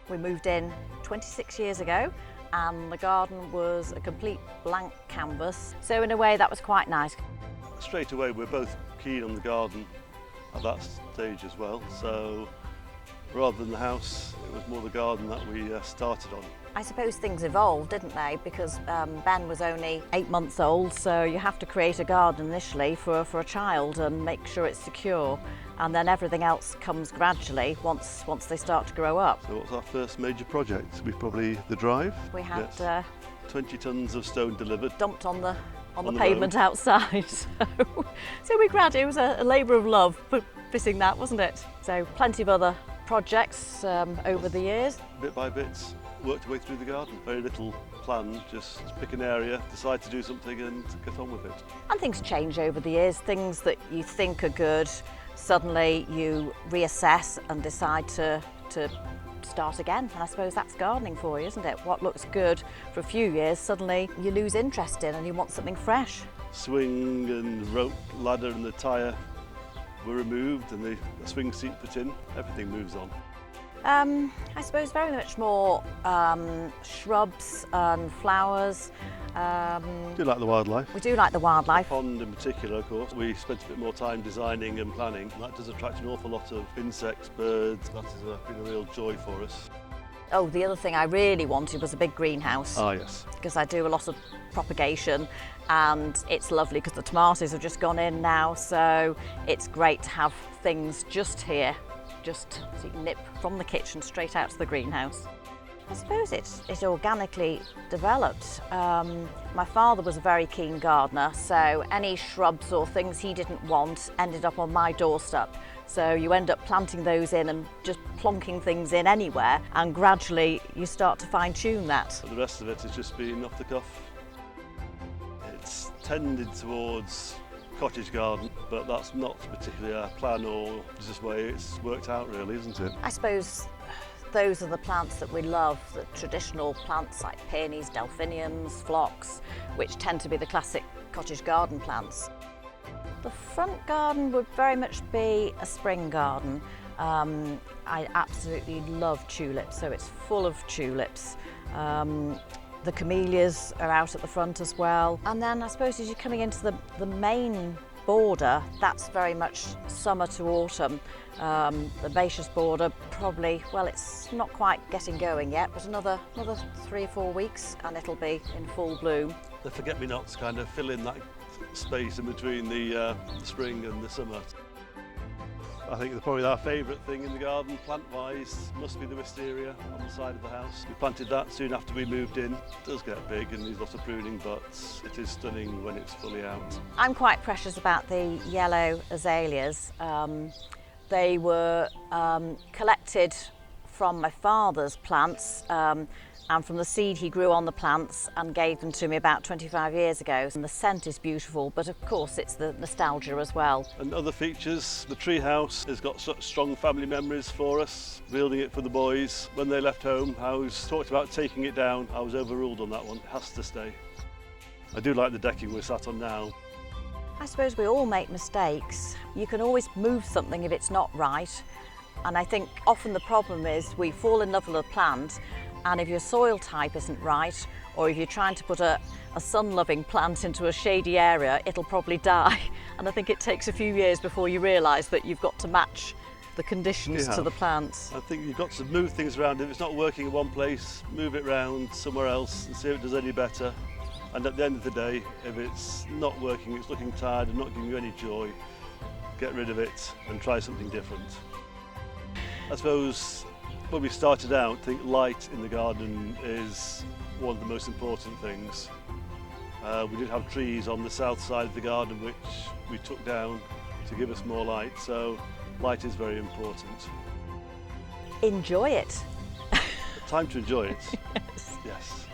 We moved in 26 years ago and the garden was a complete blank canvas. So in a way that was quite nice. Straight away we're both keen on the garden at that stage as well. So rather than the house, it was more the garden that we started on. I suppose things evolved, didn't they? Because Ben was only 8 months old, so you have to create a garden initially for a child and make sure it's secure. And then everything else comes gradually once they start to grow up. So what's our first major project? We probably the drive. We had 20 tonnes of stone delivered. Dumped on the pavement outside. So we gradually, it was a labour of love fitting that, wasn't it? So plenty of other projects over the years. Bit by bit, worked our way through the garden. Very little plan, just pick an area, decide to do something and get on with it. And things change over the years. Things that you think are good, suddenly you reassess and decide to start again. And I suppose that's gardening for you, isn't it? What looks good for a few years, suddenly you lose interest in and you want something fresh. Swing and rope ladder and the tyre were removed and the swing seat put in. Everything moves on. I suppose very much more shrubs and flowers. Do you like the wildlife? We do like the wildlife. The pond in particular, of course. We spent a bit more time designing and planning. That does attract an awful lot of insects, birds. That has been a real joy for us. Oh, the other thing I really wanted was a big greenhouse. Ah, yes. Because I do a lot of propagation and it's lovely because the tomatoes have just gone in now, so it's great to have things just here, just so you can nip from the kitchen straight out to the greenhouse. I suppose it organically developed. My father was a very keen gardener, so any shrubs or things he didn't want ended up on my doorstep. So you end up planting those in and just plonking things in anywhere, and gradually you start to fine-tune that. But the rest of it has just been off the cuff. It's tended towards cottage garden, but that's not particularly our plan or just the way it's worked out really, isn't it? I suppose those are the plants that we love, the traditional plants like peonies, delphiniums, phlox, which tend to be the classic cottage garden plants. The front garden would very much be a spring garden. I absolutely love tulips, so it's full of tulips. The camellias are out at the front as well. And then I suppose as you're coming into the main border, that's very much summer to autumn. The baseous border probably, well, it's not quite getting going yet, but another 3 or 4 weeks and it'll be in full bloom. The forget-me-nots kind of fill in that space in between the spring and the summer. I think probably our favourite thing in the garden, plant-wise, must be the wisteria on the side of the house. We planted that soon after we moved in. It does get big and needs lots of pruning, but it is stunning when it's fully out. I'm quite precious about the yellow azaleas. They were collected from my father's plants and from the seed he grew on the plants and gave them to me about 25 years ago. And the scent is beautiful, but of course it's the nostalgia as well. And other features, the tree house has got such strong family memories for us, building it for the boys. When they left home, I was talked about taking it down. I was overruled on that one. It has to stay. I do like the decking we're sat on now. I suppose we all make mistakes. You can always move something if it's not right. And I think often the problem is we fall in love with a plant, and if your soil type isn't right, or if you're trying to put a sun-loving plant into a shady area, it'll probably die. And I think it takes a few years before you realise that you've got to match the conditions to the plant. I think you've got to move things around. If it's not working in one place, move it round somewhere else and see if it does any better. And at the end of the day, if it's not working, it's looking tired and not giving you any joy, get rid of it and try something different. I suppose when we started out, I think light in the garden is one of the most important things. We did have trees on the south side of the garden which we took down to give us more light, so light is very important. Enjoy it. Time to enjoy it. Yes. Yes.